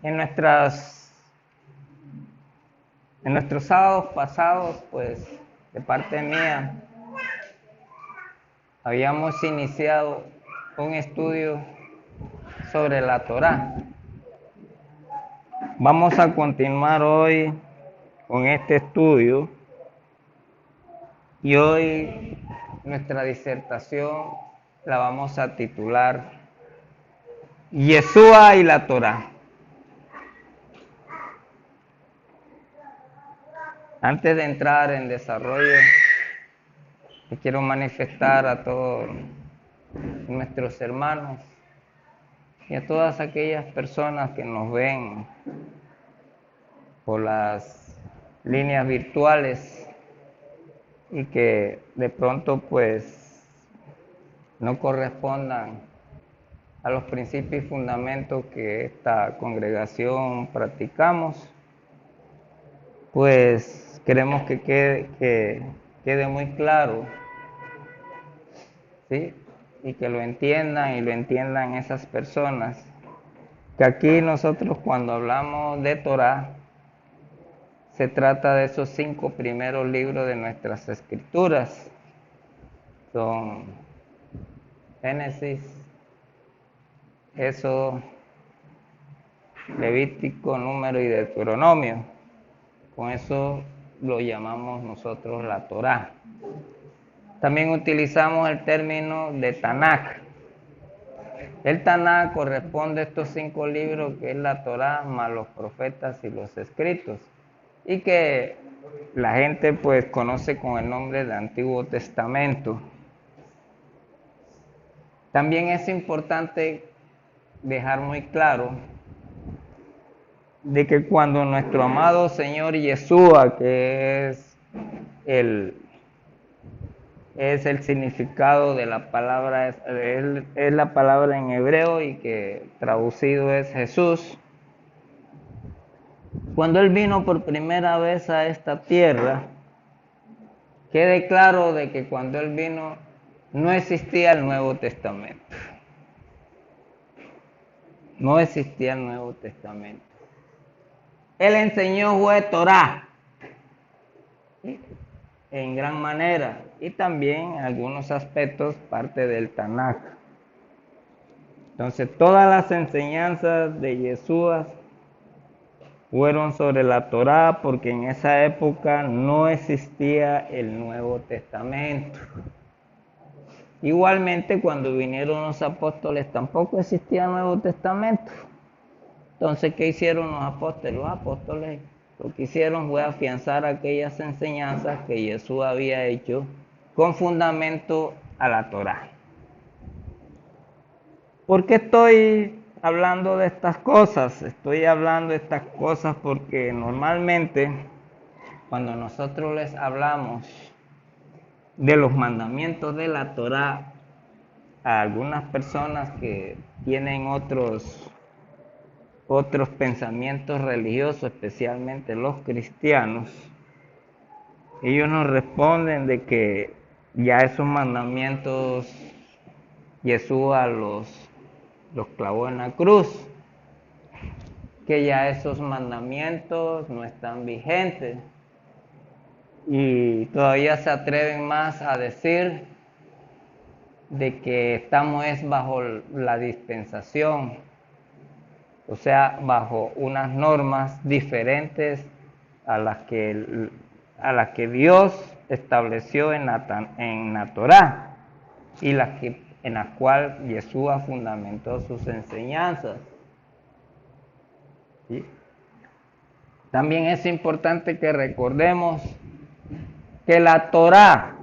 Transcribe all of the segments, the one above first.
En nuestros sábados pasados, pues, de parte mía, habíamos iniciado un estudio sobre la Torá. Vamos a continuar hoy con este estudio y hoy nuestra disertación la vamos a titular Yeshua y la Torá. Antes de entrar en desarrollo, quiero manifestar a todos nuestros hermanos y a todas aquellas personas que nos ven por las líneas virtuales y que de pronto pues no correspondan a los principios y fundamentos que esta congregación practicamos, pues queremos que quede muy claro, ¿sí? Y que lo entiendan esas personas, que aquí nosotros cuando hablamos de Torá, se trata de esos 5 primeros libros de nuestras escrituras. Son Génesis, Éxodo, Levítico, Número y Deuteronomio. Con eso lo llamamos nosotros la Torá. También utilizamos el término de Tanakh. El Tanakh corresponde a estos 5 libros que es la Torá más los profetas y los escritos, y que la gente pues conoce con el nombre de Antiguo Testamento. También es importante dejar muy claro de que cuando nuestro amado Señor Yeshua, que es el significado de la palabra, es la palabra en hebreo y que traducido es Jesús, cuando Él vino por primera vez a esta tierra, quede claro de que cuando Él vino no existía el Nuevo Testamento. No existía el Nuevo Testamento. Él enseñó fue Torá, en gran manera, y también en algunos aspectos parte del Tanakh. Entonces todas las enseñanzas de Yeshua fueron sobre la Torá, porque en esa época no existía el Nuevo Testamento. Igualmente cuando vinieron los apóstoles tampoco existía el Nuevo Testamento. Entonces, ¿qué hicieron los apóstoles? Los apóstoles lo que hicieron fue afianzar aquellas enseñanzas que Jesús había hecho con fundamento a la Torá. ¿Por qué estoy hablando de estas cosas? Estoy hablando de estas cosas porque normalmente cuando nosotros les hablamos de los mandamientos de la Torá a algunas personas que tienen otros pensamientos religiosos, especialmente los cristianos, ellos nos responden de que ya esos mandamientos Yeshua los clavó en la cruz, que ya esos mandamientos no están vigentes, y todavía se atreven más a decir de que estamos bajo la dispensación, o sea, bajo unas normas diferentes a las que Dios estableció en la Torá y en la cual Yeshua fundamentó sus enseñanzas. ¿Sí? También es importante que recordemos que la Torá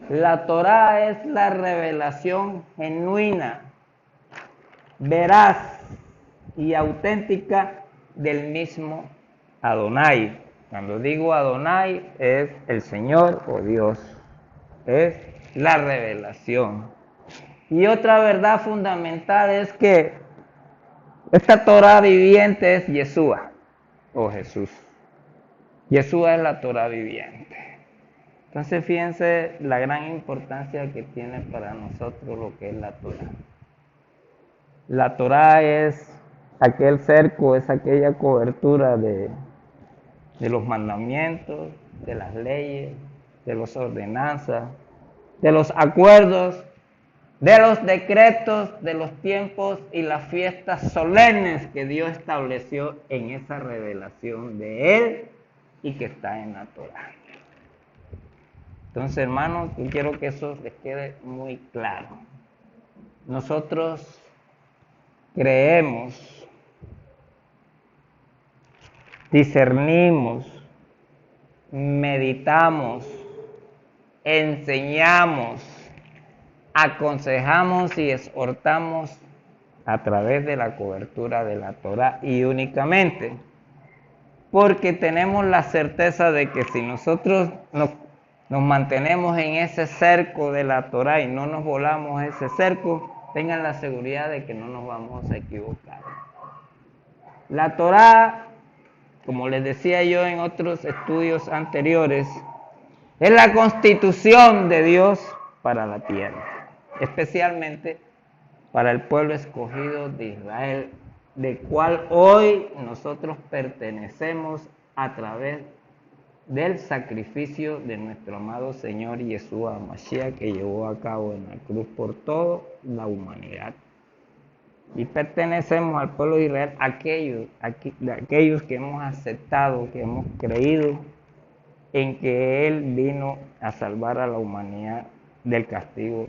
es la revelación genuina, veraz y auténtica del mismo Adonai. Cuando digo Adonai es el Señor o Dios, es la revelación. Y otra verdad fundamental es que esta Torá viviente es Yeshua o Jesús. Yeshua es la Torá viviente. Entonces fíjense la gran importancia que tiene para nosotros lo que es la Torá. La Torá es Aquel cerco es aquella cobertura de los mandamientos, de las leyes, de las ordenanzas, de los acuerdos, de los decretos, de los tiempos y las fiestas solemnes que Dios estableció en esa revelación de Él y que está en la Torah. Entonces, hermanos, yo quiero que eso les quede muy claro. Nosotros creemos, discernimos, meditamos, enseñamos, aconsejamos y exhortamos a través de la cobertura de la Torah y únicamente porque tenemos la certeza de que si nosotros nos mantenemos en ese cerco de la Torah y no nos volamos ese cerco, tengan la seguridad de que no nos vamos a equivocar. La Torah, como les decía yo en otros estudios anteriores, es la constitución de Dios para la tierra, especialmente para el pueblo escogido de Israel, del cual hoy nosotros pertenecemos a través del sacrificio de nuestro amado Señor Yeshua Mashiach, que llevó a cabo en la cruz por toda la humanidad. Y pertenecemos al pueblo de Israel, aquellos que hemos aceptado, que hemos creído en que Él vino a salvar a la humanidad del castigo,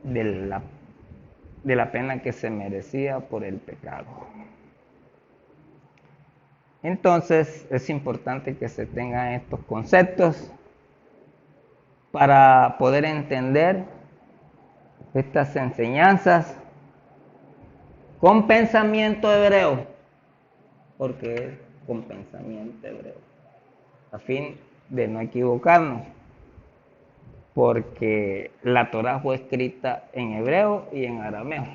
de la pena que se merecía por el pecado. Entonces es importante que se tengan estos conceptos para poder entender estas enseñanzas con pensamiento hebreo, porque es con pensamiento hebreo, a fin de no equivocarnos, porque la Torah fue escrita en hebreo y en arameo.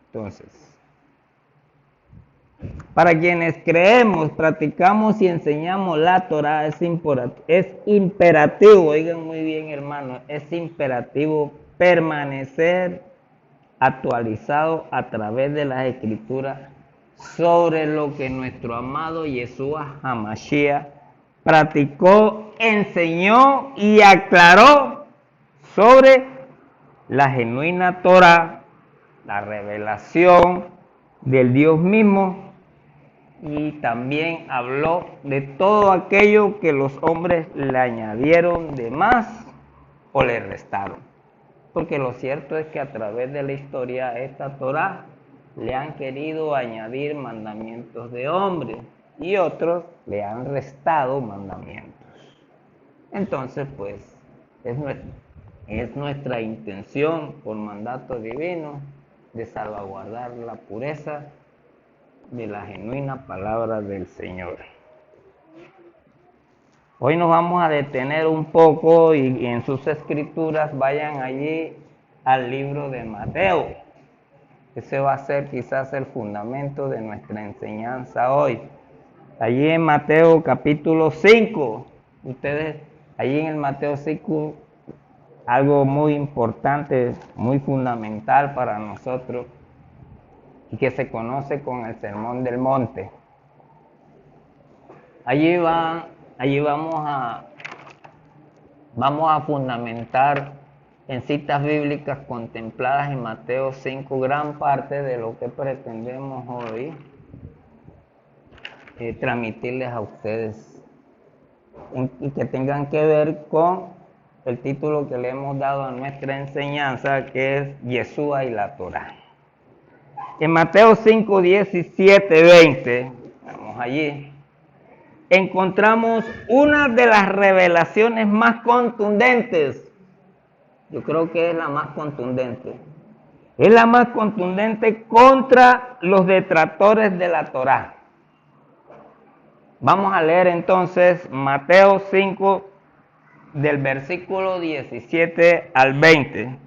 Entonces, para quienes creemos, practicamos y enseñamos la Torah, es imperativo, oigan muy bien hermanos, es imperativo permanecer actualizado a través de las Escrituras sobre lo que nuestro amado Yeshua HaMashiach practicó, enseñó y aclaró sobre la genuina Torah, la revelación del Dios mismo, y también habló de todo aquello que los hombres le añadieron de más o le restaron. Porque lo cierto es que a través de la historia a esta Torah le han querido añadir mandamientos de hombres y otros le han restado mandamientos. Entonces, pues, es nuestra intención por mandato divino de salvaguardar la pureza de la genuina palabra del Señor. Hoy nos vamos a detener un poco y en sus escrituras vayan allí al libro de Mateo. Ese va a ser quizás el fundamento de nuestra enseñanza hoy. Allí en Mateo capítulo 5, allí en el Mateo 5, algo muy importante, muy fundamental para nosotros y que se conoce con el Sermón del Monte. Allí vamos a fundamentar en citas bíblicas contempladas en Mateo 5 gran parte de lo que pretendemos hoy transmitirles a ustedes y que tengan que ver con el título que le hemos dado a nuestra enseñanza, que es Yeshua y la Torah. En Mateo 5, 17, 20, vamos allí, encontramos una de las revelaciones más contundentes. Yo creo que es la más contundente. Es la más contundente contra los detractores de la Torá. Vamos a leer entonces Mateo 5, del versículo 17 al 20.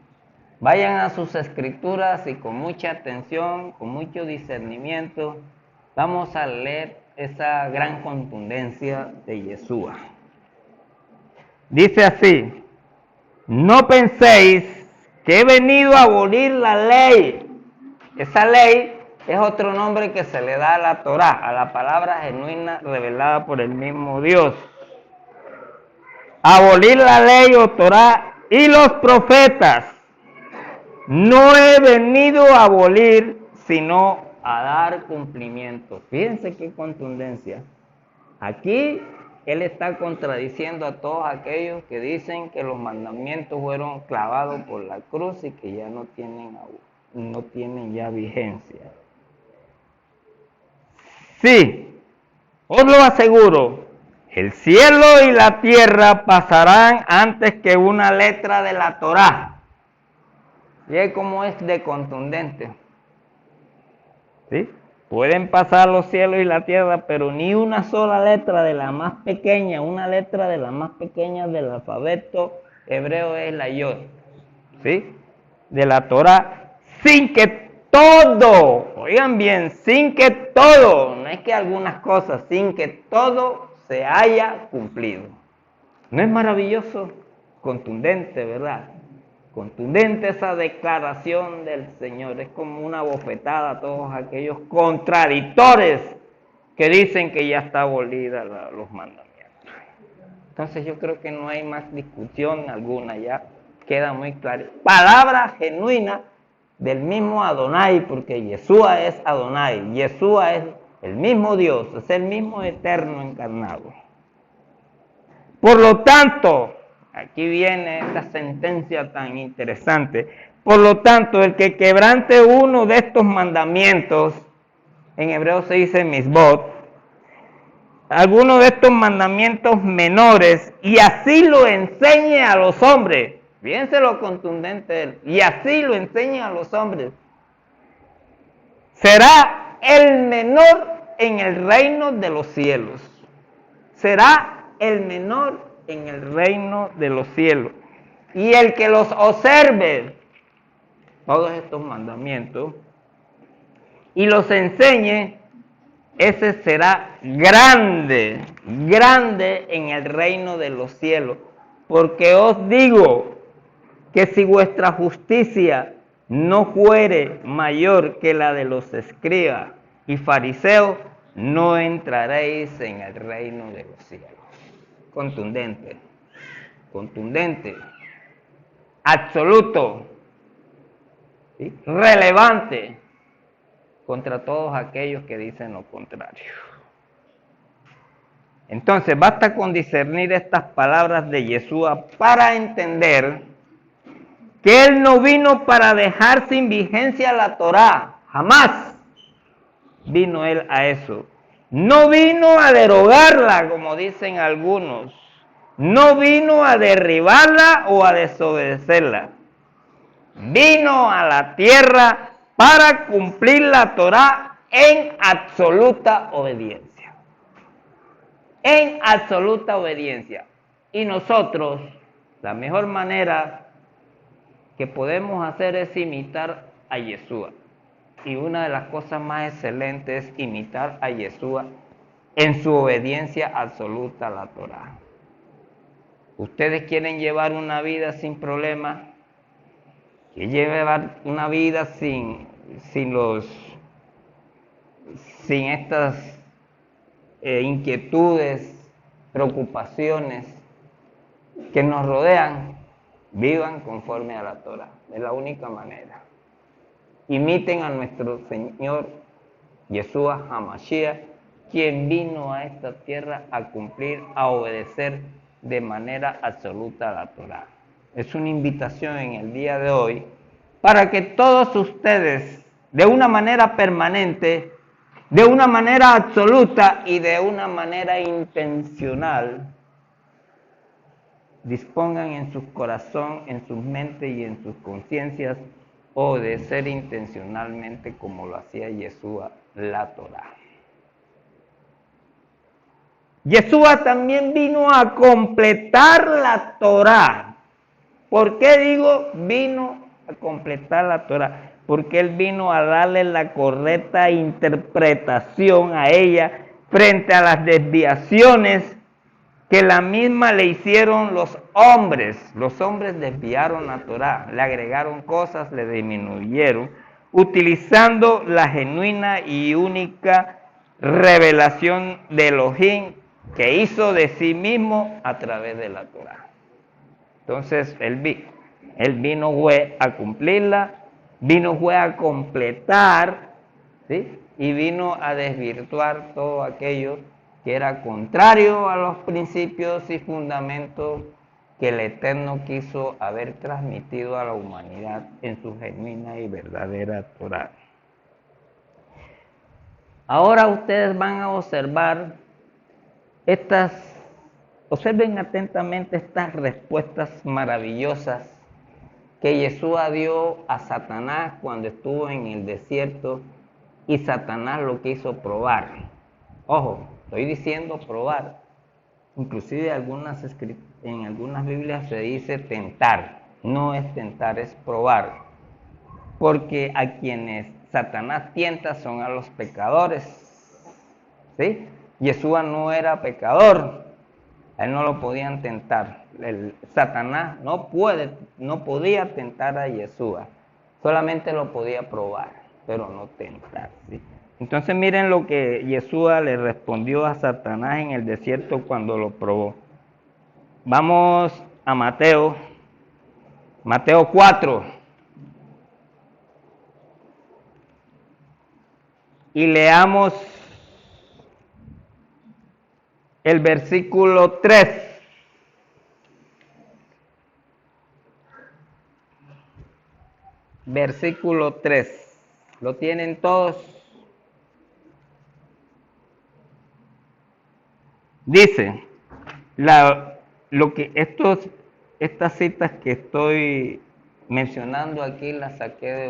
Vayan a sus escrituras y con mucha atención, con mucho discernimiento, vamos a leer esa gran contundencia de Yeshua. Dice así: no penséis que he venido a abolir la ley Esa ley es otro nombre que se le da a la Torá, a la palabra genuina revelada por el mismo Dios. Abolir la ley o Torá y los profetas. No he venido a abolir, sino a dar cumplimiento. Fíjense qué contundencia. Aquí él está contradiciendo a todos aquellos que dicen que los mandamientos fueron clavados por la cruz y que ya no tienen ya vigencia. Sí, os lo aseguro, el cielo y la tierra pasarán antes que una letra de la Torá. ¿Y cómo es de contundente? ¿Sí? Pueden pasar los cielos y la tierra, pero ni una sola letra de la más pequeña, una letra de la más pequeña del alfabeto hebreo es la Yod, ¿sí? De la Torá, sin que todo, oigan bien, sin que todo, no es que algunas cosas, sin que todo se haya cumplido. ¿No es maravilloso? Contundente, ¿verdad? Contundente esa declaración del Señor, es como una bofetada a todos aquellos contradictores que dicen que ya está abolida los mandamientos. Entonces yo creo que no hay más discusión alguna, ya queda muy claro. Palabra genuina del mismo Adonai, porque Yeshua es Adonai, Yeshua es el mismo Dios, es el mismo eterno encarnado. Por lo tanto, aquí viene esta sentencia tan interesante. Por lo tanto, el que quebrante uno de estos mandamientos, en hebreo se dice misbot, alguno de estos mandamientos menores, y así lo enseñe a los hombres, fíjense lo contundente de él, y así lo enseñe a los hombres, será el menor en el reino de los cielos. Será el menor en el reino de los cielos. Y el que los observe, todos estos mandamientos, y los enseñe, ese será grande, grande en el reino de los cielos. Porque os digo que si vuestra justicia no fuere mayor que la de los escribas y fariseos, no entraréis en el reino de los cielos. Contundente, contundente, absoluto, ¿sí? Relevante contra todos aquellos que dicen lo contrario. Entonces, basta con discernir estas palabras de Yeshua para entender que Él no vino para dejar sin vigencia la Torá, jamás vino Él a eso. No vino a derogarla, como dicen algunos. No vino a derribarla o a desobedecerla. Vino a la tierra para cumplir la Torá en absoluta obediencia. En absoluta obediencia. Y nosotros, la mejor manera que podemos hacer es imitar a Yeshua. Y una de las cosas más excelentes es imitar a Yeshua en su obediencia absoluta a la Torá. ¿Ustedes quieren llevar una vida sin problemas? ¿Quieren llevar una vida sin estas inquietudes, preocupaciones que nos rodean? Vivan conforme a la Torá. Es la única manera. Imiten a nuestro Señor Yeshua HaMashiach, quien vino a esta tierra a cumplir, a obedecer de manera absoluta a la Torá. Es una invitación en el día de hoy para que todos ustedes, de una manera permanente, de una manera absoluta y de una manera intencional, dispongan en su corazón, en sus mentes y en sus conciencias obedecer intencionalmente como lo hacía Yeshua la Torá. Yeshua también vino a completar la Torá. ¿Por qué digo vino a completar la Torá? Porque Él vino a darle la correcta interpretación a ella frente a las desviaciones que la misma le hicieron los hombres. Los hombres desviaron la Torá, le agregaron cosas, le disminuyeron. utilizando la genuina y única revelación de Elohim que hizo de sí mismo a través de la Torá. Entonces, él vino fue a cumplirla, vino fue a completar, ¿sí? Y vino a desvirtuar todo aquello que era contrario a los principios y fundamentos que el Eterno quiso haber transmitido a la humanidad en su genuina y verdadera Torá. Ahora ustedes van a observar observen atentamente estas respuestas maravillosas que Yeshua dio a Satanás cuando estuvo en el desierto y Satanás lo quiso probar. Ojo, estoy diciendo probar. Inclusive en algunas Biblias se dice tentar. No es tentar, es probar. Porque a quienes Satanás tienta son a los pecadores. ¿Sí? Yeshua no era pecador. A él no lo podían tentar. Satanás no podía tentar a Yeshua. Solamente lo podía probar, pero no tentar. ¿Sí? Entonces miren lo que Yeshua le respondió a Satanás en el desierto cuando lo probó. Vamos a Mateo 4. Y leamos el versículo 3. Versículo 3. ¿Lo tienen todos? Dice, estas citas que estoy mencionando aquí las saqué de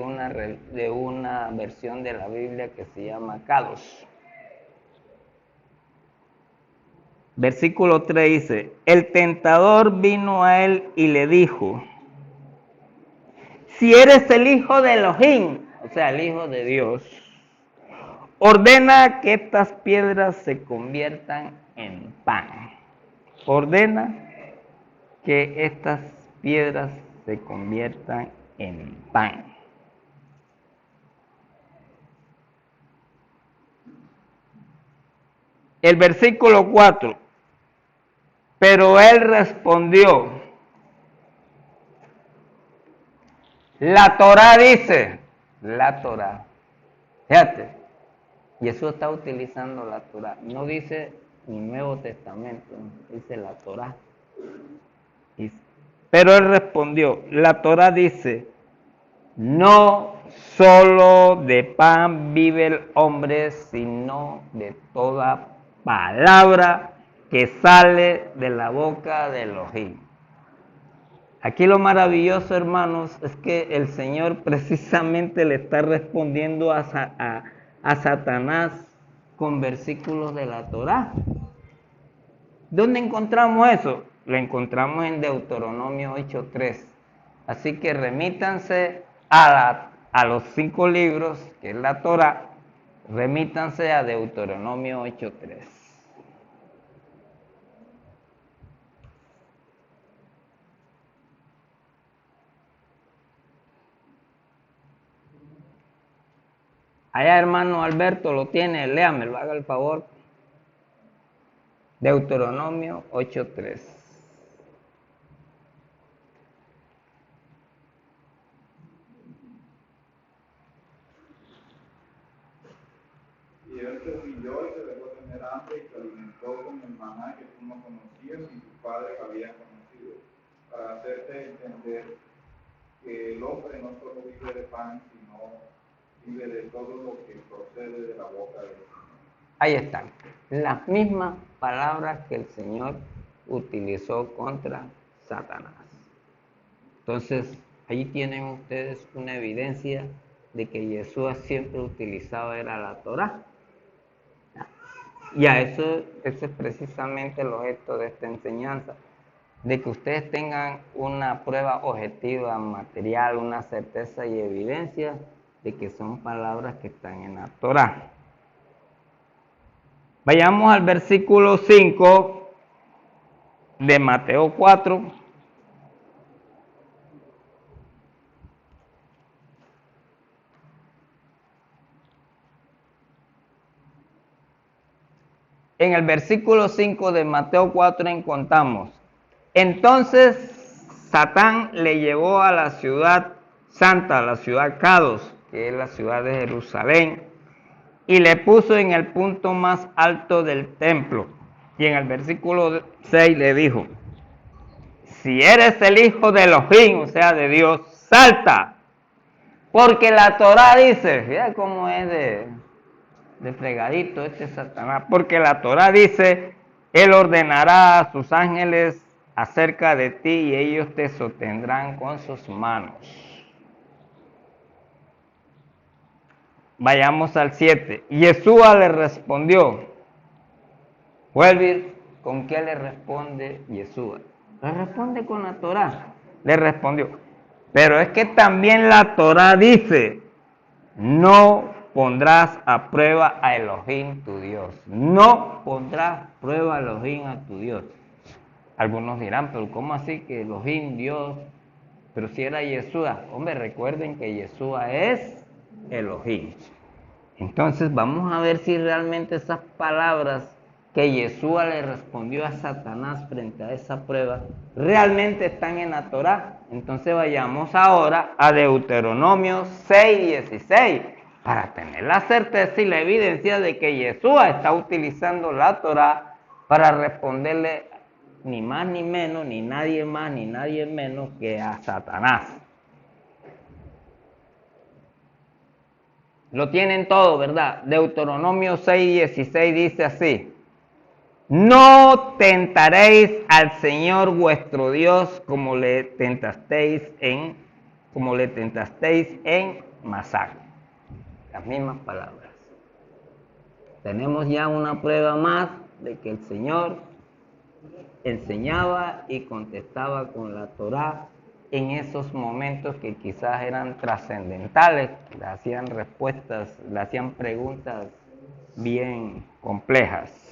una versión de la Biblia que se llama Kadosh. Versículo 3 dice, el tentador vino a él y le dijo, si eres el hijo de Elohim, o sea, el hijo de Dios, ordena que estas piedras se conviertan en pan. Ordena que estas piedras se conviertan en pan. El versículo 4. Pero él respondió, la Torá dice, la Torá. Fíjate, Jesús está utilizando la Torá. No dice el Nuevo Testamento, dice la Torá. Pero él respondió, la Torá dice, no solo de pan vive el hombre, sino de toda palabra que sale de la boca de Elohim. Aquí lo maravilloso, hermanos, es que el Señor precisamente le está respondiendo a Satanás con versículos de la Torá. ¿Dónde encontramos eso? Lo encontramos en Deuteronomio 8:3. Así que remítanse a los 5 libros, que es la Torá, remítanse a Deuteronomio 8:3. Allá, hermano Alberto, lo tiene, léamelo, haga el favor. Deuteronomio 8:3. Y él se humilló y se dejó tener hambre y se alimentó con el maná que tú no conocías y tus padres habían conocido, para hacerte entender que el hombre no solo vive de pan, sino vive de todo lo que procede de la boca de Dios. Ahí están, las mismas palabras que el Señor utilizó contra Satanás. Entonces, ahí tienen ustedes una evidencia de que Jesús siempre utilizaba era la Torá. Y eso es precisamente el objeto de esta enseñanza, de que ustedes tengan una prueba objetiva, material, una certeza y evidencia de que son palabras que están en la Torá. Vayamos al versículo 5 de Mateo 4. en el versículo 5 de Mateo 4 encontramos: entonces Satán le llevó a la ciudad santa, a la ciudad Cados, que es la ciudad de Jerusalén, y le puso en el punto más alto del templo. Y en el versículo 6 le dijo: si eres el hijo de Elohim, o sea, de Dios, salta. Porque la Torá dice, mira cómo es de fregadito este Satanás, porque la Torá dice, él ordenará a sus ángeles acerca de ti y ellos te sostendrán con sus manos. Vayamos al 7. Yeshua le respondió. Vuelve, ¿con qué le responde Yeshua? Le responde con la Torá. Le respondió. Pero es que también la Torá dice, no pondrás a prueba a Elohim tu Dios. No pondrás prueba a Elohim a tu Dios. Algunos dirán, pero ¿cómo así que Elohim, Dios? Pero si era Yeshua. Hombre, recuerden que Yeshua es Elohim. Entonces vamos a ver si realmente esas palabras que Yeshua le respondió a Satanás frente a esa prueba realmente están en la Torá. Entonces vayamos ahora a Deuteronomio 6:16 para tener la certeza y la evidencia de que Yeshua está utilizando la Torá para responderle ni más ni menos, ni nadie más ni nadie menos que a Satanás. Lo tienen todo, ¿verdad? Deuteronomio 6:16 dice así: no tentaréis al Señor vuestro Dios como le tentasteis en Masá. Las mismas palabras. Tenemos ya una prueba más de que el Señor enseñaba y contestaba con la Torá en esos momentos que quizás eran trascendentales, le hacían respuestas, le hacían preguntas bien complejas.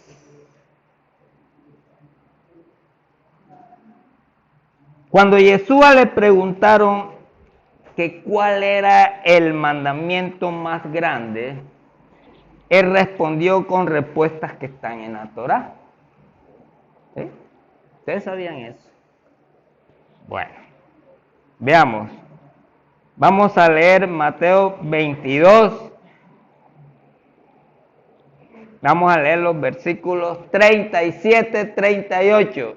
Cuando Yeshua le preguntaron que cuál era el mandamiento más grande, él respondió con respuestas que están en la Torá. ¿Sí? ¿Ustedes sabían eso? Bueno, veamos. Vamos a leer Mateo 22. Vamos a leer los versículos 37-38.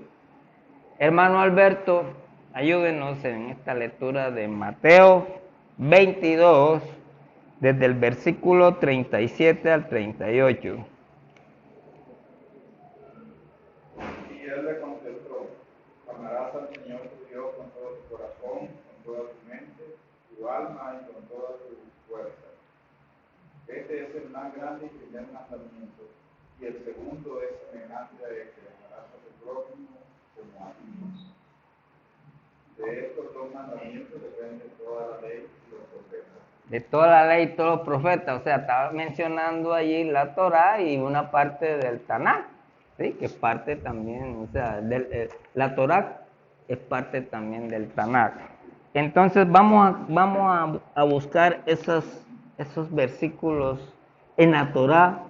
Hermano Alberto, ayúdenos en esta lectura de Mateo 22, desde el versículo 37 al 38. Y él le contestó: amarás al Señor tu Dios con todo tu corazón, con toda tu mente, tu alma y con todas tus fuerzas. Este es el más grande y primer mandamiento. Y el segundo es semejante a este: amarás a tu prójimo como a ti mismo. De estos dos mandamientos depende toda la ley y los profetas. De toda la ley y todos los profetas, o sea, estaba mencionando allí la Torá y una parte del Tanakh, ¿sí? Que es parte también, o sea, la Torá es parte también del Tanakh. Entonces vamos a buscar esos versículos en la Torá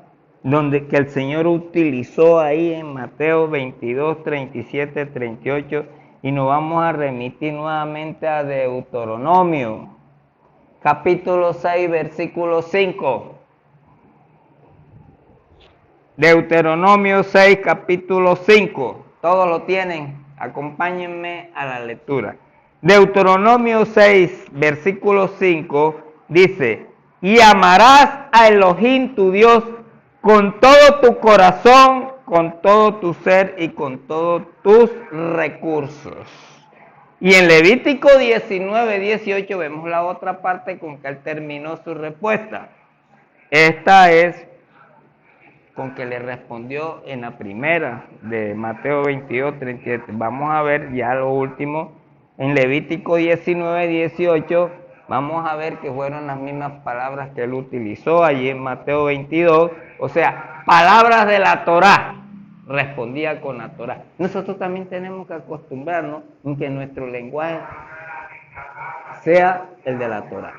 donde que el Señor utilizó ahí en Mateo 22, 37, 38, y nos vamos a remitir nuevamente a Deuteronomio, capítulo 6, versículo 5. Deuteronomio 6, capítulo 5. Todos lo tienen. Acompáñenme a la lectura. Deuteronomio 6, versículo 5 dice: y amarás a Elohim tu Dios con todo tu corazón, con todo tu ser y con todos tus recursos. Y en Levítico 19, 18 vemos la otra parte con que él terminó su respuesta. Esta es con que le respondió en la primera de Mateo 22, 37. Vamos a ver ya lo último. En Levítico 19, 18, vamos a ver que fueron las mismas palabras que él utilizó allí en Mateo 22. O sea, palabras de la Torá. Respondía con la Torá. Nosotros también tenemos que acostumbrarnos en que nuestro lenguaje sea el de la Torá.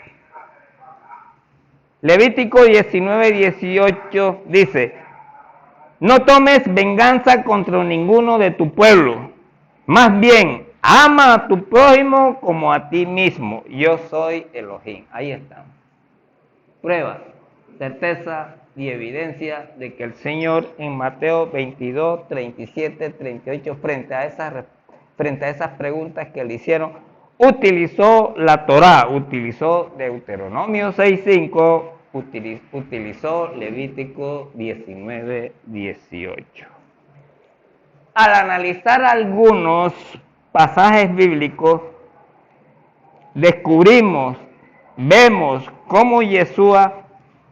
Levítico 19, 18 dice: no tomes venganza contra ninguno de tu pueblo. Más bien, ama a tu prójimo como a ti mismo. Yo soy Elohim. Ahí estamos. Prueba, certeza y evidencia de que el Señor en Mateo 22, 37, 38, frente a esas preguntas que le hicieron, utilizó la Torá, utilizó Deuteronomio 6:5, utilizó Levítico 19, 18. Al analizar algunos pasajes bíblicos, vemos cómo Yeshua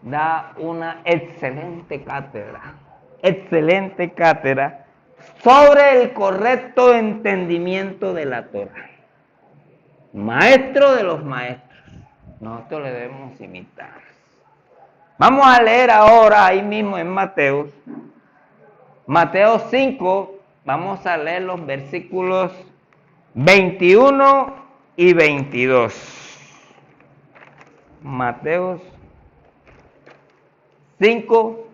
da una excelente cátedra sobre el correcto entendimiento de la Torá. Maestro de los maestros, nosotros le debemos imitar. Vamos a leer ahora ahí mismo en Mateo 5, vamos a leer los versículos 21 y 22. Mateo 5,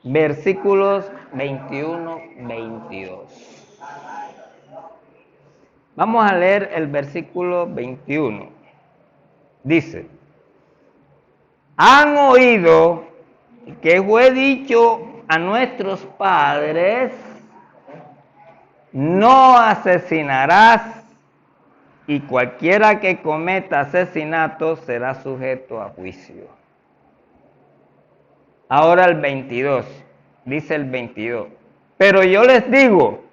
versículos 21, 22. Vamos a leer el versículo 21. Dice: han oído que fue dicho a nuestros padres, no asesinarás, y cualquiera que cometa asesinato será sujeto a juicio. Ahora el 22, dice el 22, pero yo les digo,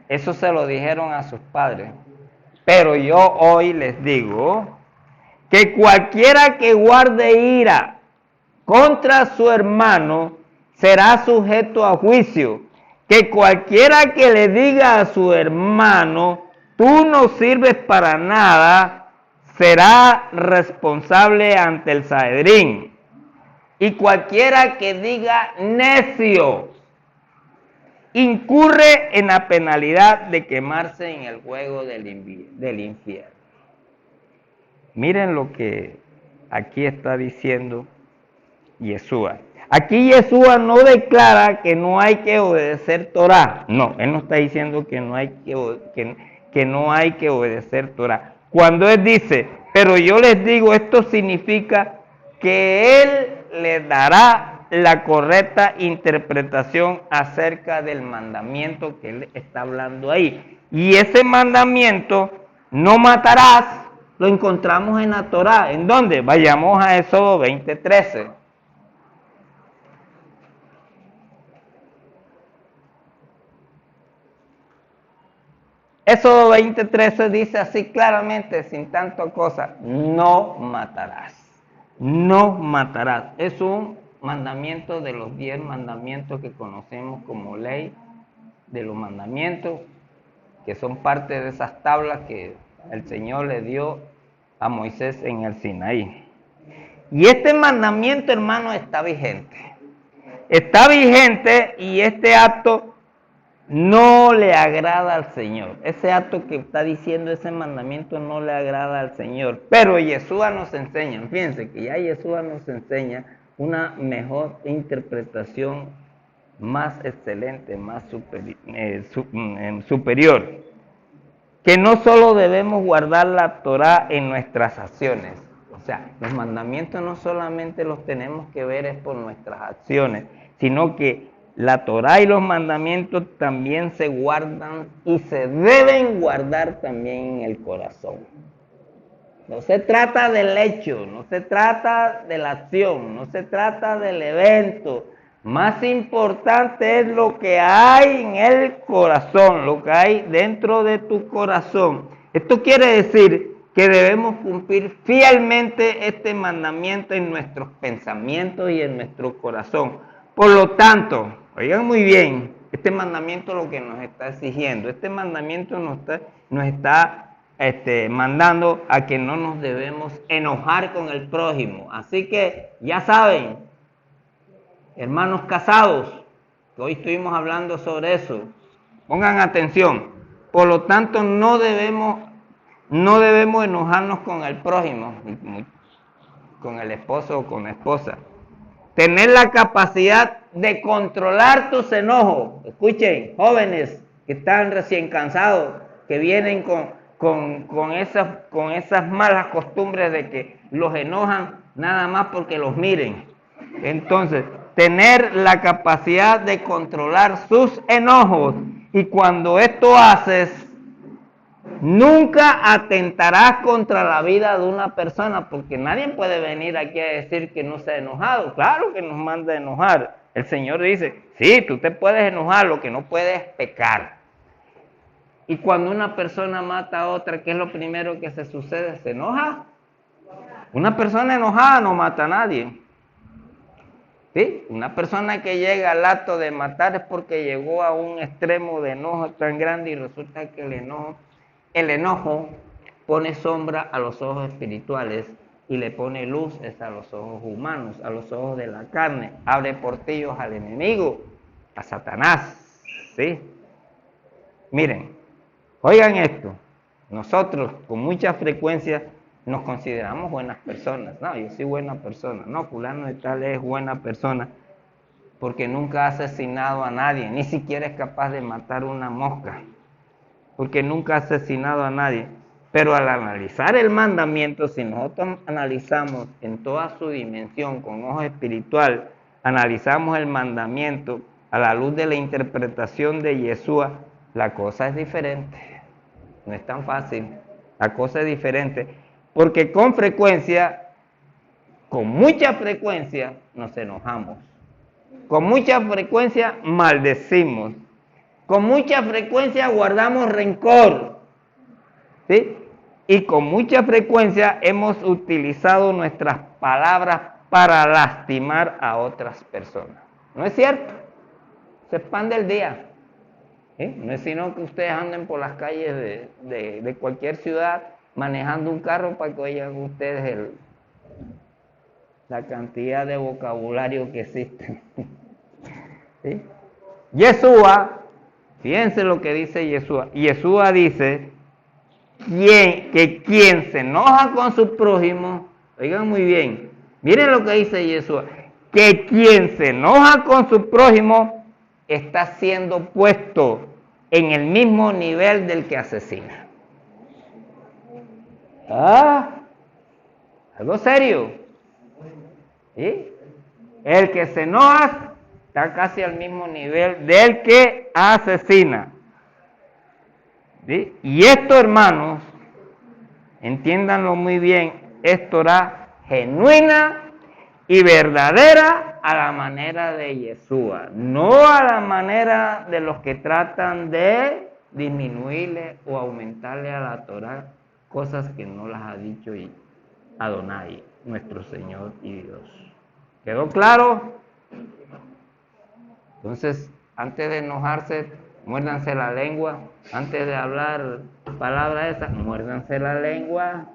eso se lo dijeron a sus padres, pero yo hoy les digo, que cualquiera que guarde ira contra su hermano será sujeto a juicio. Que cualquiera que le diga a su hermano, tú no sirves para nada, será responsable ante el Sanedrín. Y cualquiera que diga necio, incurre en la penalidad de quemarse en el fuego del infierno. Miren lo que aquí está diciendo Yeshua. Aquí Yeshua no declara que no hay que obedecer Torá. No, él no está diciendo que no hay que obedecer Torá. Cuando él dice, pero yo les digo, esto significa que él le dará la correcta interpretación acerca del mandamiento que él está hablando ahí. Y ese mandamiento, no matarás, lo encontramos en la Torá. ¿En dónde? Vayamos a Éxodo 20:13. Éxodo 20:13 dice así claramente, sin tanta cosa, no matarás. No matarás. Es un mandamiento de los 10 mandamientos que conocemos como ley de los mandamientos, que son parte de esas tablas que el Señor le dio a Moisés en el Sinaí. Y este mandamiento, hermano, está vigente. Está vigente y este acto no le agrada al Señor. Ese acto que está diciendo ese mandamiento no le agrada al Señor. Pero Yeshua nos enseña, fíjense que ya Yeshua nos enseña una mejor interpretación, más excelente, más superior. Que no solo debemos guardar la Torá en nuestras acciones. O sea, los mandamientos no solamente los tenemos que ver es por nuestras acciones, sino que la Torá y los mandamientos también se guardan y se deben guardar también en el corazón. No se trata del hecho, no se trata de la acción, no se trata del evento. Más importante es lo que hay en el corazón, lo que hay dentro de tu corazón. Esto quiere decir que debemos cumplir fielmente este mandamiento en nuestros pensamientos y en nuestro corazón. Por lo tanto, oigan muy bien, este mandamiento lo que nos está exigiendo, este mandamiento nos está mandando a que no nos debemos enojar con el prójimo. Así que ya saben, hermanos casados, que hoy estuvimos hablando sobre eso, pongan atención. Por lo tanto, no debemos enojarnos con el prójimo, con el esposo o con la esposa. tener la capacidad de controlar tus enojos. Escuchen, jóvenes que están recién cansados, que vienen con esas malas costumbres de que los enojan nada más porque los miren. Entonces, tener la capacidad de controlar sus enojos, y cuando esto haces, nunca atentarás contra la vida de una persona, porque nadie puede venir aquí a decir que no se ha enojado. Claro que nos manda a enojar. El Señor dice, sí, tú te puedes enojar, lo que no puedes es pecar. Y cuando una persona mata a otra, ¿qué es lo primero que se sucede? ¿Se enoja? Una persona enojada no mata a nadie. ¿Sí? Una persona que llega al acto de matar es porque llegó a un extremo de enojo tan grande, y resulta que el enojo pone sombra a los ojos espirituales y le pone luz a los ojos humanos, a los ojos de la carne. Abre portillos al enemigo, a Satanás. ¿Sí? Miren, oigan esto. Nosotros con mucha frecuencia nos consideramos buenas personas. No, yo soy buena persona. No, fulano de tal es buena persona porque nunca ha asesinado a nadie, ni siquiera es capaz de matar una mosca, porque nunca ha asesinado a nadie. Pero al analizar el mandamiento, si nosotros analizamos en toda su dimensión con ojo espiritual, analizamos el mandamiento a la luz de la interpretación de Yeshua, la cosa es diferente. No es tan fácil. La cosa es diferente. Porque con frecuencia, con mucha frecuencia, nos enojamos. Con mucha frecuencia maldecimos. Con mucha frecuencia guardamos rencor. ¿Sí? Y con mucha frecuencia hemos utilizado nuestras palabras para lastimar a otras personas. ¿No es cierto? Eso es pan del día. ¿Sí? No es sino que ustedes anden por las calles de cualquier ciudad manejando un carro para que oigan ustedes la cantidad de vocabulario que existe. ¿Sí? Yeshua, fíjense lo que dice Yeshua. Yeshua dice que quien se enoja con su prójimo, oigan muy bien, miren lo que dice Yeshua, que quien se enoja con su prójimo está siendo puesto en el mismo nivel del que asesina. Algo serio. ¿Sí? El que se enoja está casi al mismo nivel del que asesina. ¿Sí? Y esto, hermanos, entiéndanlo muy bien, esto era genuina y verdadera a la manera de Yeshua, no a la manera de los que tratan de disminuirle o aumentarle a la Torá cosas que no las ha dicho Adonai, nuestro Señor y Dios. ¿Quedó claro? Entonces, antes de enojarse, muérdanse la lengua. Antes de hablar palabras esas, muérdanse la lengua.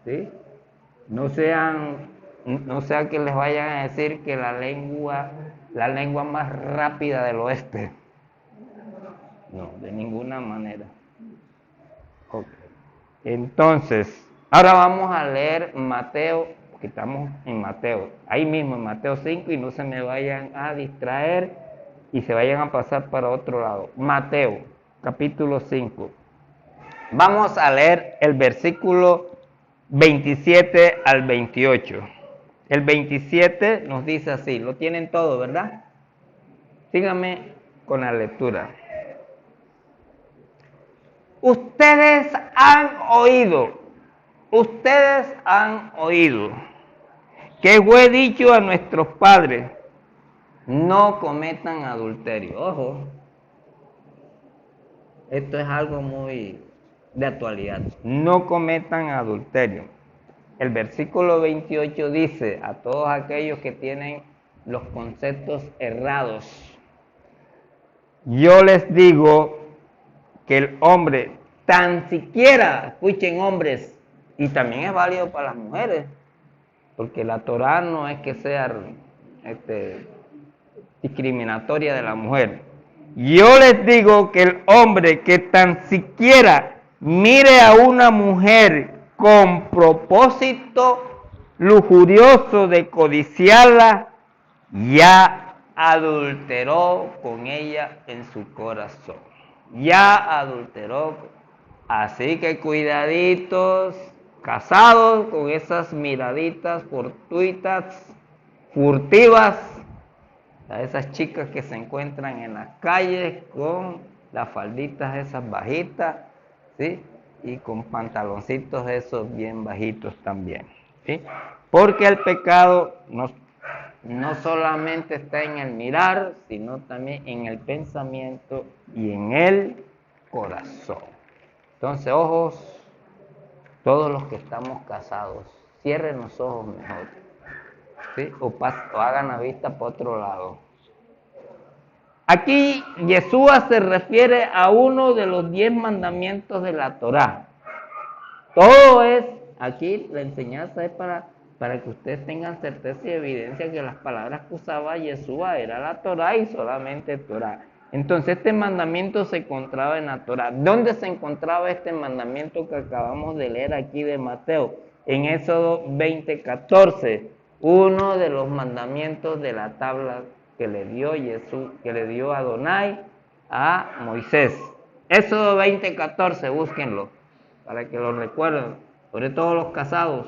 ¿Sí? No sea que les vayan a decir que la lengua más rápida del oeste. No, de ninguna manera. Okay. Entonces, ahora vamos a leer Mateo, porque estamos en Mateo, ahí mismo en Mateo 5, y no se me vayan a distraer y se vayan a pasar para otro lado. Mateo, capítulo 5. Vamos a leer el versículo 27 al 28. El 27 nos dice así, lo tienen todo, ¿verdad? Síganme con la lectura. Ustedes han oído que fue dicho a nuestros padres, no cometan adulterio. Ojo, esto es algo muy de actualidad. No cometan adulterio. El versículo 28 dice a todos aquellos que tienen los conceptos errados, yo les digo que el hombre, tan siquiera, escuchen hombres, y también es válido para las mujeres, porque la Torá no es que sea discriminatoria de la mujer. Yo les digo que el hombre que tan siquiera mire a una mujer con propósito lujurioso de codiciarla, ya adulteró con ella en su corazón. Ya adulteró. Así que cuidaditos, casados, con esas miraditas fortuitas, furtivas, a esas chicas que se encuentran en las calles con las falditas esas bajitas, ¿sí? Y con pantaloncitos esos bien bajitos también, ¿sí? Porque el pecado no solamente está en el mirar, sino también en el pensamiento y en el corazón. Entonces, ojos, todos los que estamos casados, cierren los ojos mejor, ¿sí? O hagan la vista para otro lado. Aquí Yeshua se refiere a uno de los 10 mandamientos de la Torá. Todo es, aquí la enseñanza es para que ustedes tengan certeza y evidencia que las palabras que usaba Yeshua era la Torá y solamente Torá. Entonces este mandamiento se encontraba en la Torá. ¿Dónde se encontraba este mandamiento que acabamos de leer aquí de Mateo? En Éxodo 20:14, uno de los mandamientos de la tabla que le dio Adonai a Moisés. Éxodo 20:14, búsquenlo para que lo recuerden, sobre todo los casados.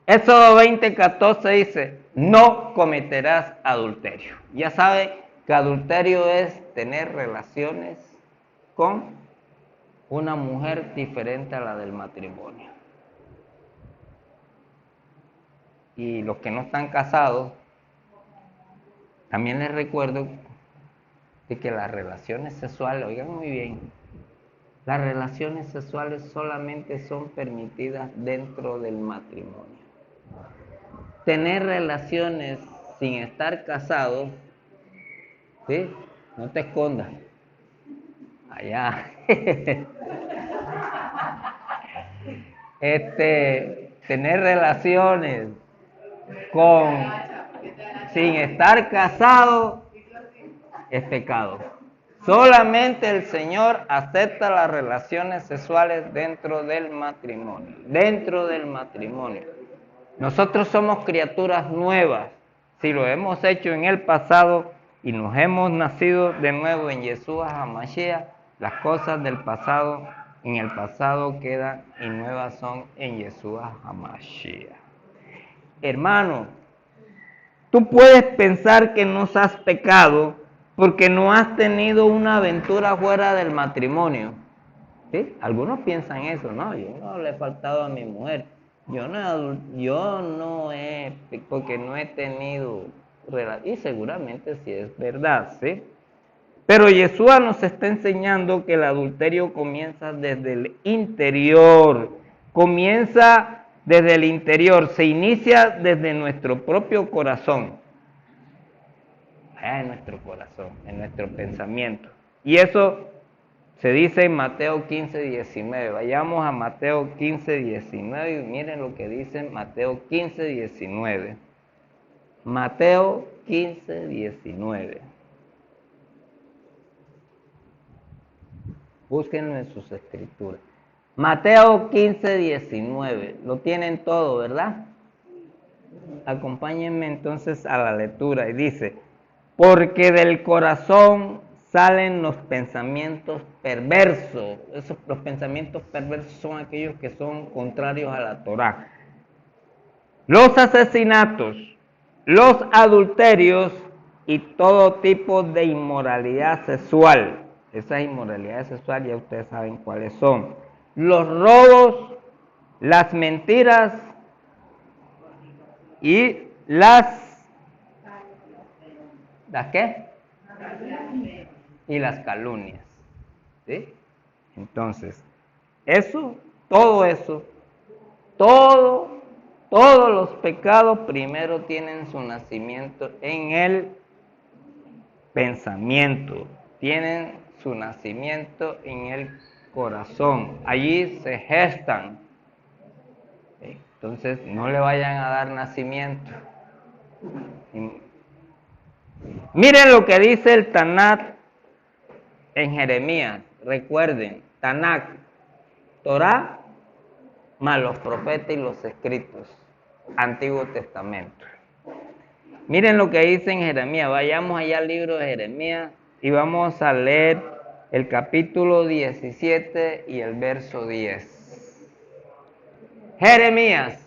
Éxodo 20:14 dice, no cometerás adulterio. Ya sabe que adulterio es tener relaciones con una mujer diferente a la del matrimonio. Y los que no están casados, también les recuerdo de que las relaciones sexuales, oigan muy bien, las relaciones sexuales solamente son permitidas dentro del matrimonio. Tener relaciones sin estar casados, ¿sí? No te escondas. Allá. Tener relaciones sin estar casado es pecado. Solamente el Señor acepta las relaciones sexuales dentro del matrimonio. Dentro del matrimonio. Nosotros somos criaturas nuevas. Si lo hemos hecho en el pasado y nos hemos nacido de nuevo en Yeshua HaMashiach, las cosas del pasado en el pasado quedan y nuevas son en Yeshua HaMashiach. Hermano, tú puedes pensar que no has pecado porque no has tenido una aventura fuera del matrimonio. ¿Sí? Algunos piensan eso, no, yo no le he faltado a mi mujer, porque no he tenido, y seguramente sí es verdad, ¿sí? Pero Yeshua nos está enseñando que el adulterio comienza desde el interior, se inicia desde nuestro propio corazón, en nuestro corazón, en nuestro pensamiento. Y eso se dice en Mateo 15:19. Vayamos a Mateo 15:19 y miren lo que dice Mateo 15:19. Mateo 15:19. Búsquenlo en sus escrituras. Mateo 15:19. Lo tienen todo, ¿verdad? Acompáñenme entonces a la lectura y dice, porque del corazón salen los pensamientos perversos. Los pensamientos perversos son aquellos que son contrarios a la Torá. Los asesinatos, los adulterios y todo tipo de inmoralidad sexual. Esas inmoralidades sexuales ya ustedes saben cuáles son. Los robos, las mentiras y ¿las qué? Y las calumnias. ¿Sí? Entonces, todos los pecados primero tienen su nacimiento en el pensamiento, tienen su nacimiento en el corazón, allí se gestan. Entonces, no le vayan a dar nacimiento. Miren lo que dice el Tanakh en Jeremías. Recuerden, Tanakh, Torá más los profetas y los escritos, Antiguo Testamento. Miren lo que dice en Jeremías. Vayamos allá al libro de Jeremías y vamos a leer el capítulo 17 y el verso 10. Jeremías,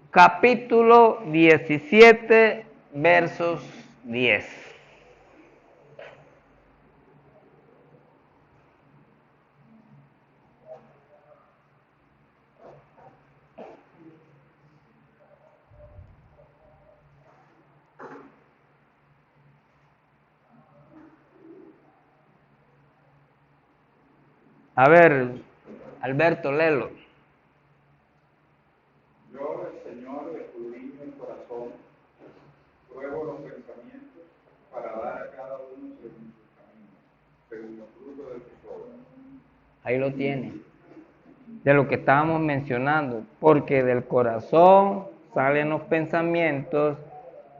capítulo 17, versos 10. A ver, Alberto, léelo. Yo, el Señor, escudriño el corazón, pruebo los pensamientos para dar a cada uno según sus caminos, según los frutos de sus obras. Ahí lo tiene. De lo que estábamos mencionando. Porque del corazón salen los pensamientos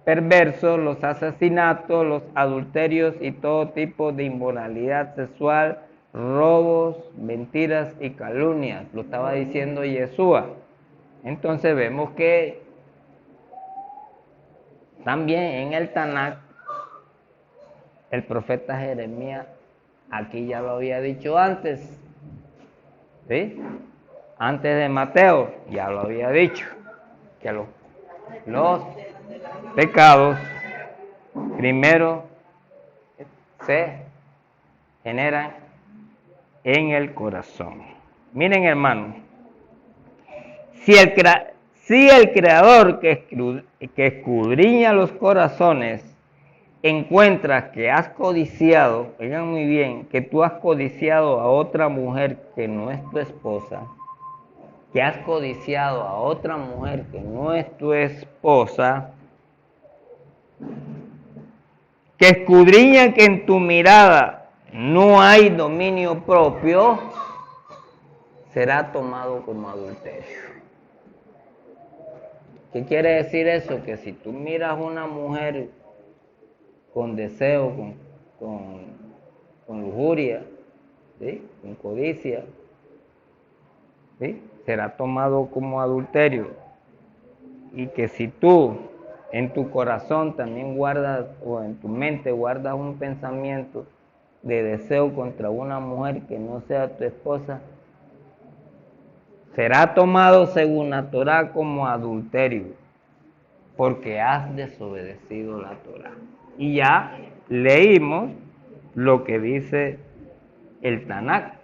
perversos, los asesinatos, los adulterios y todo tipo de inmoralidad sexual, robos, mentiras y calumnias. Lo estaba diciendo Yeshua. Entonces vemos que también en el Tanakh, el profeta Jeremías, aquí ya lo había dicho antes, ¿sí? Antes de Mateo, ya lo había dicho, que los pecados primero se generan en el corazón. Miren, hermanos, si el Creador que escudriña los corazones encuentra que has codiciado, oigan muy bien, que tú has codiciado a otra mujer que no es tu esposa, que has codiciado a otra mujer que no es tu esposa, que escudriña que en tu mirada no hay dominio propio, será tomado como adulterio. ¿Qué quiere decir eso? Que si tú miras una mujer con deseo, con lujuria, ¿sí? Con codicia, ¿sí? Será tomado como adulterio. Y que si tú en tu corazón también guardas, o en tu mente guardas un pensamiento de deseo contra una mujer que no sea tu esposa, será tomado según la Torá como adulterio, porque has desobedecido la Torá. Y ya leímos lo que dice el Tanakh,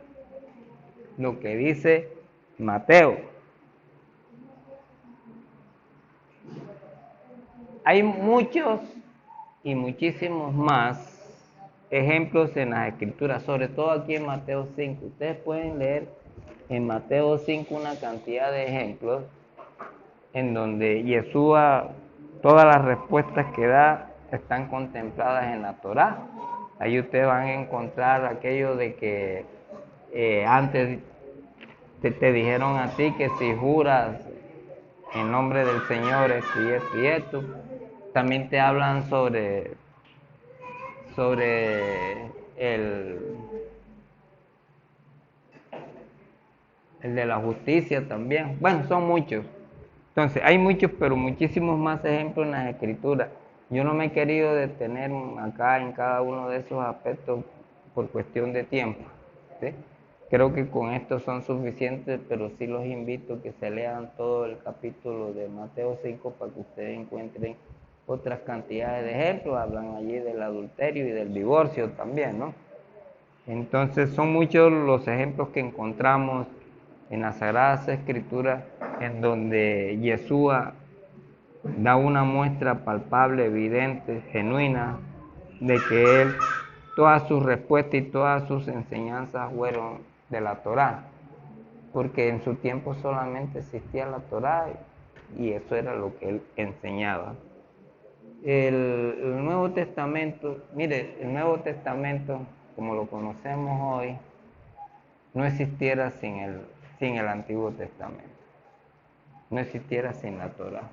lo que dice Mateo. Hay muchos y muchísimos más ejemplos en las Escrituras, sobre todo aquí en Mateo 5. Ustedes pueden leer en Mateo 5 una cantidad de ejemplos en donde Yeshua, todas las respuestas que da están contempladas en la Torá. Ahí ustedes van a encontrar aquello de que antes te dijeron a ti que si juras en nombre del Señor esto y esto y esto. También te hablan sobre el de la justicia también. Bueno, son muchos. Entonces, hay muchos, pero muchísimos más ejemplos en las Escrituras. Yo no me he querido detener acá en cada uno de esos aspectos por cuestión de tiempo, ¿sí? Creo que con esto son suficientes, pero sí los invito a que se lean todo el capítulo de Mateo 5 para que ustedes encuentren otras cantidades de ejemplos. Hablan allí del adulterio y del divorcio también, ¿no? Entonces son muchos los ejemplos que encontramos en las Sagradas Escrituras en donde Yeshua da una muestra palpable, evidente, genuina, de que Él, todas sus respuestas y todas sus enseñanzas fueron de la Torá, porque en su tiempo solamente existía la Torá y eso era lo que Él enseñaba. El Nuevo Testamento, mire, el Nuevo Testamento, como lo conocemos hoy, no existiera sin el Antiguo Testamento, no existiera sin la Torá.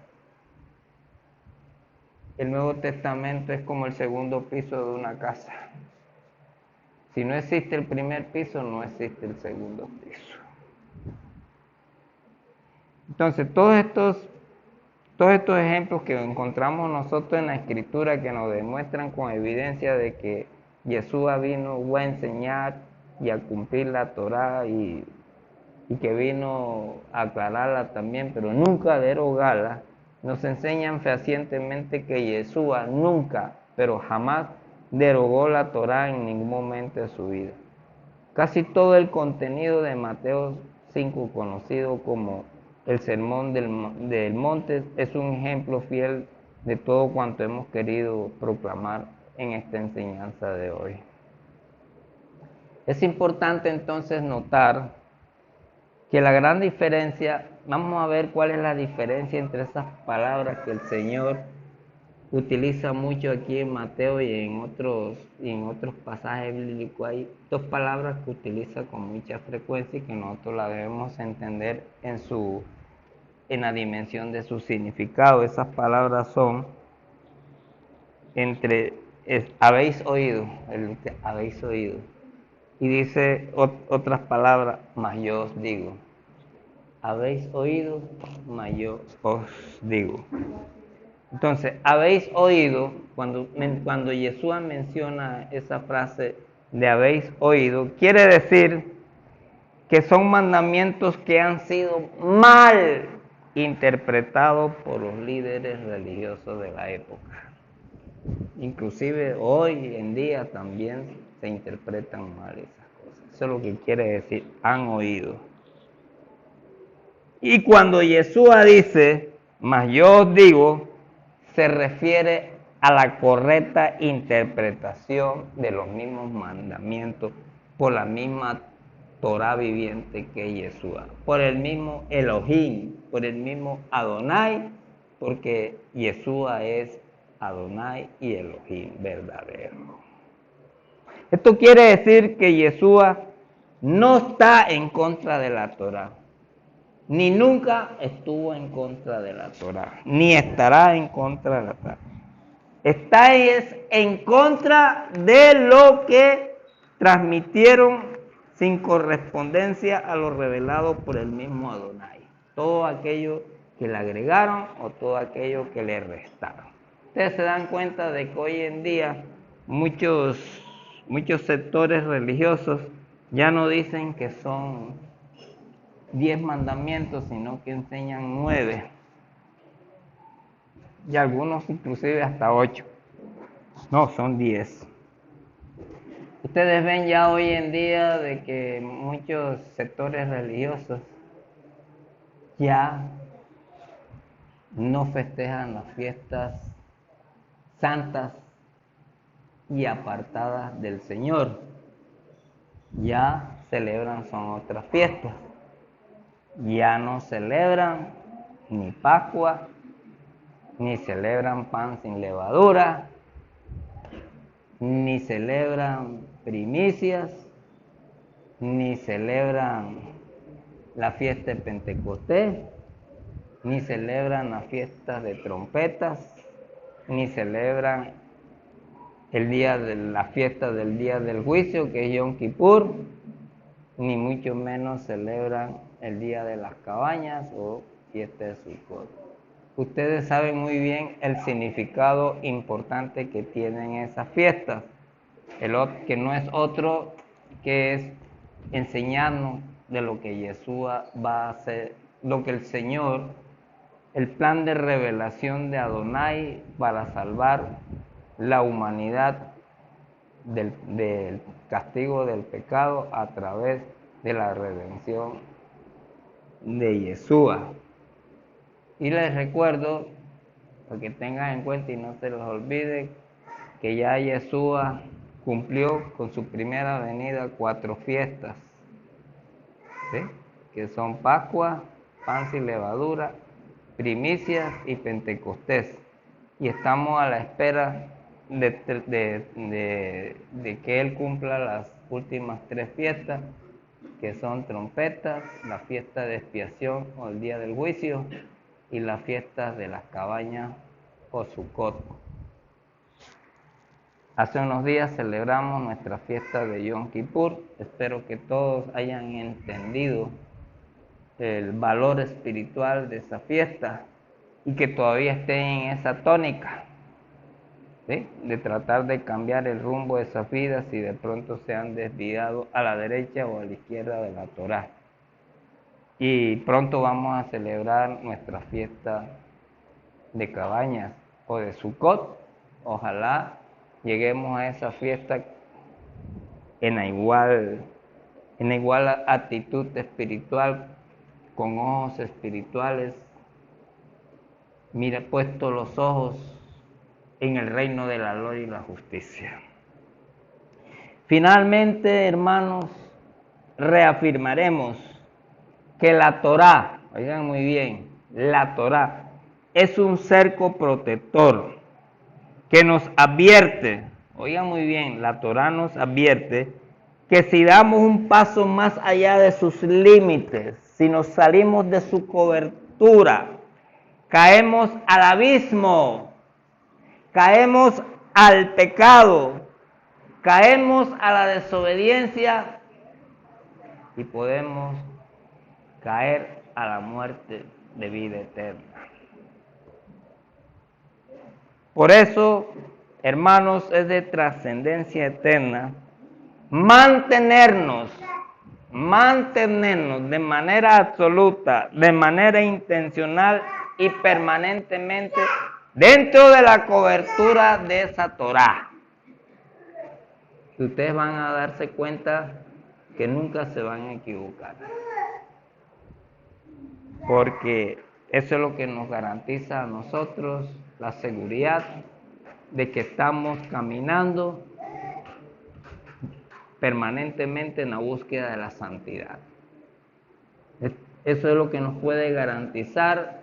El Nuevo Testamento es como el segundo piso de una casa. Si no existe el primer piso, no existe el segundo piso. Entonces, todos estos ejemplos que encontramos nosotros en la Escritura que nos demuestran con evidencia de que Yeshua vino a enseñar y a cumplir la Torá y que vino a aclararla también, pero nunca a derogarla, nos enseñan fehacientemente que Yeshua nunca, pero jamás derogó la Torá en ningún momento de su vida. Casi todo el contenido de Mateo 5, conocido como el Sermón del Monte, es un ejemplo fiel de todo cuanto hemos querido proclamar en esta enseñanza de hoy. Es importante entonces notar que la gran diferencia, vamos a ver cuál es la diferencia entre esas palabras que el Señor utiliza mucho aquí en Mateo y en otros pasajes bíblicos. Hay dos palabras que utiliza con mucha frecuencia y que nosotros la debemos entender en la dimensión de su significado. Esas palabras son habéis oído, habéis oído. Y dice otras palabras, mas yo os digo. Habéis oído, mas yo os digo. Entonces, habéis oído, cuando Yeshua menciona esa frase de habéis oído, quiere decir que son mandamientos que han sido mal interpretados por los líderes religiosos de la época. Inclusive hoy en día también se interpretan mal esas cosas. Eso es lo que quiere decir, han oído. Y cuando Yeshua dice, mas yo os digo, se refiere a la correcta interpretación de los mismos mandamientos por la misma Torah viviente que Yeshua, por el mismo Elohim, por el mismo Adonai, porque Yeshua es Adonai y Elohim verdadero. Esto quiere decir que Yeshua no está en contra de la Torah, ni nunca estuvo en contra de la Torah, ni estará en contra de la Torah. Está en contra de lo que transmitieron sin correspondencia a lo revelado por el mismo Adonai. Todo aquello que le agregaron o todo aquello que le restaron. Ustedes se dan cuenta de que hoy en día muchos sectores religiosos ya no dicen que son 10 mandamientos, sino que enseñan 9. Y algunos inclusive hasta 8. No, son 10. Ustedes ven ya hoy en día de que muchos sectores religiosos ya no festejan las fiestas santas y apartadas del Señor. Ya celebran son otras fiestas. Ya no celebran ni Pascua, ni celebran pan sin levadura, ni celebran primicias, ni celebran la fiesta de Pentecostés, ni celebran las fiestas de trompetas, ni celebran la fiesta del día del juicio, que es Yom Kippur, ni mucho menos celebran el día de las cabañas o fiesta de Sukkot. Ustedes saben muy bien el significado importante que tienen esas fiestas, que no es otro que es enseñarnos de lo que Yeshua va a hacer, lo que el Señor, el plan de revelación de Adonai para salvar la humanidad del castigo del pecado a través de la redención de Yeshua. Y les recuerdo, para que tengan en cuenta y no se les olvide, que ya Yeshua cumplió con su primera venida 4 fiestas, ¿sí? Que son Pascua, pan sin levadura, primicias y Pentecostés. Y estamos a la espera de que Él cumpla las últimas 3 fiestas, que son trompetas, la fiesta de expiación o el día del juicio, y las fiestas de las cabañas o Sukkot. Hace unos días celebramos nuestra fiesta de Yom Kippur. Espero que todos hayan entendido el valor espiritual de esa fiesta y que todavía estén en esa tónica, ¿sí?, de tratar de cambiar el rumbo de esas vidas si de pronto se han desviado a la derecha o a la izquierda de la Torá. Y pronto vamos a celebrar nuestra fiesta de Cabañas o de Sukkot. Ojalá lleguemos a esa fiesta en la igual actitud espiritual, con ojos espirituales, mira, puestos los ojos en el reino de la gloria y la justicia. Finalmente, hermanos, reafirmaremos que la Torá, oigan muy bien, la Torá es un cerco protector que nos advierte, oigan muy bien, la Torá nos advierte que si damos un paso más allá de sus límites, si nos salimos de su cobertura, caemos al abismo, caemos al pecado, caemos a la desobediencia y podemos caer a la muerte de vida eterna. Por eso, hermanos, es de trascendencia eterna mantenernos de manera absoluta, de manera intencional y permanentemente dentro de la cobertura de esa Torá. Ustedes van a darse cuenta que nunca se van a equivocar, porque eso es lo que nos garantiza a nosotros la seguridad de que estamos caminando permanentemente en la búsqueda de la santidad. Eso es lo que nos puede garantizar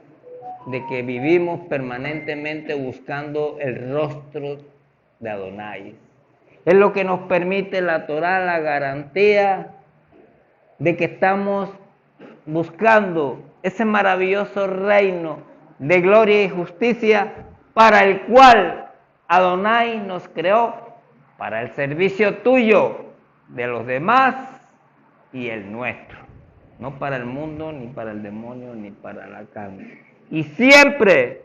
de que vivimos permanentemente buscando el rostro de Adonai. Es lo que nos permite la Torá, la garantía de que estamos buscando ese maravilloso reino de gloria y justicia para el cual Adonai nos creó, para el servicio tuyo, de los demás y el nuestro, no para el mundo, ni para el demonio, ni para la carne. Y siempre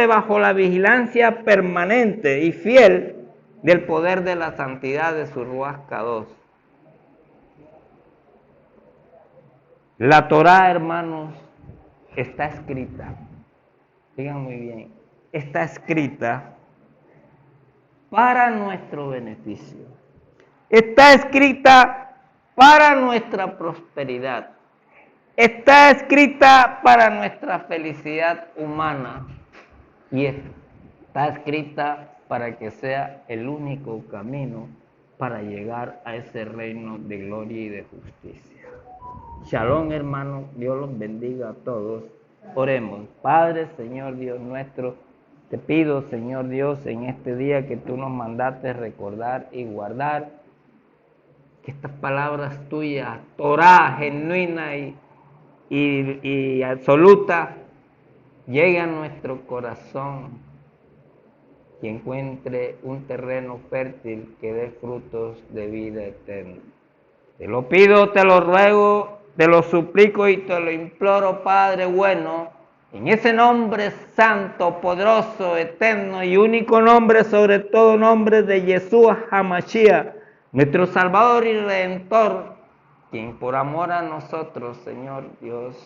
bajo la vigilancia permanente y fiel del poder de la santidad de su Ruach Kadosh. La Torá, hermanos, está escrita, digan muy bien, está escrita para nuestro beneficio, está escrita para nuestra prosperidad, está escrita para nuestra felicidad humana y está escrita para que sea el único camino para llegar a ese reino de gloria y de justicia. Shalom, hermanos, Dios los bendiga a todos. Oremos. Padre, Señor Dios nuestro, te pido, Señor Dios, en este día que tú nos mandaste recordar y guardar, que estas palabras tuyas, Torá, genuina y absoluta, lleguen a nuestro corazón y encuentre un terreno fértil que dé frutos de vida eterna. Te lo pido, te lo ruego, te lo suplico y te lo imploro, Padre bueno, en ese nombre santo, poderoso, eterno y único nombre, sobre todo nombre de Yeshua HaMashiach, nuestro Salvador y Redentor, quien por amor a nosotros, Señor Dios,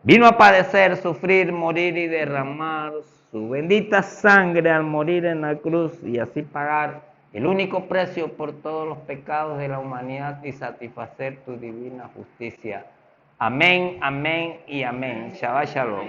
vino a padecer, sufrir, morir y derramar su bendita sangre al morir en la cruz y así pagar el único precio por todos los pecados de la humanidad y satisfacer tu divina justicia. Amén, amén y amén. Shabbat Shalom.